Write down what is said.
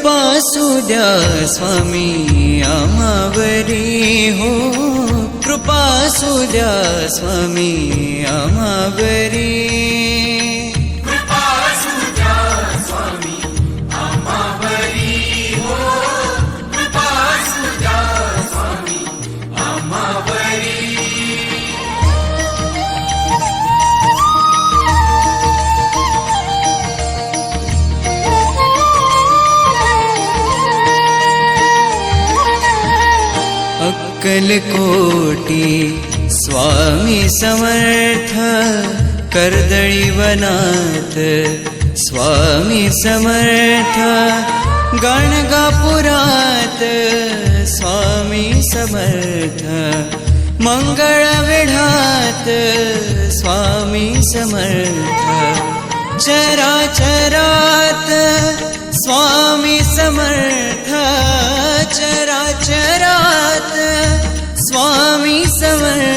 कृपा सुद्या स्वामी आम्हावरी हो, कृपा सुद्या स्वामी आम्हावरी. अक्कलकोटी स्वामी समर्थ, कर्दळी वनात स्वामी समर्थ, गाणगापुरात स्वामी समर्थ, मंगळवेढात स्वामी समर्थ, चराचरात स्वामी समर्थ, चराचरात स्वामी समर्थ.